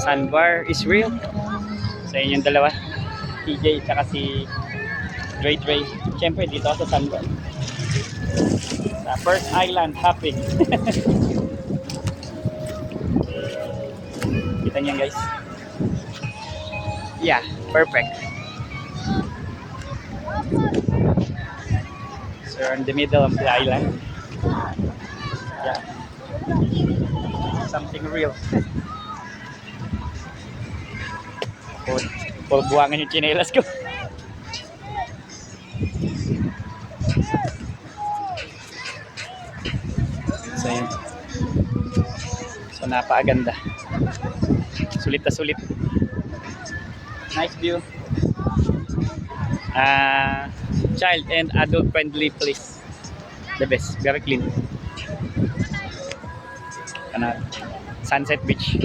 Sandbar is real. Sa inyong dalawa. TJ tsaka si Dre Dre. Siyempre dito ako sa Sandbar. Sa First Island Hopping. Kita niyan guys. Yeah, perfect. So we're in the middle of the island. Yeah. Something real. Puro buwangan yung chinelas ko. So yun. So napakaganda. Sulit na sulit. Nice view. Child and adult friendly place. The best. Very clean. Sunset Beach.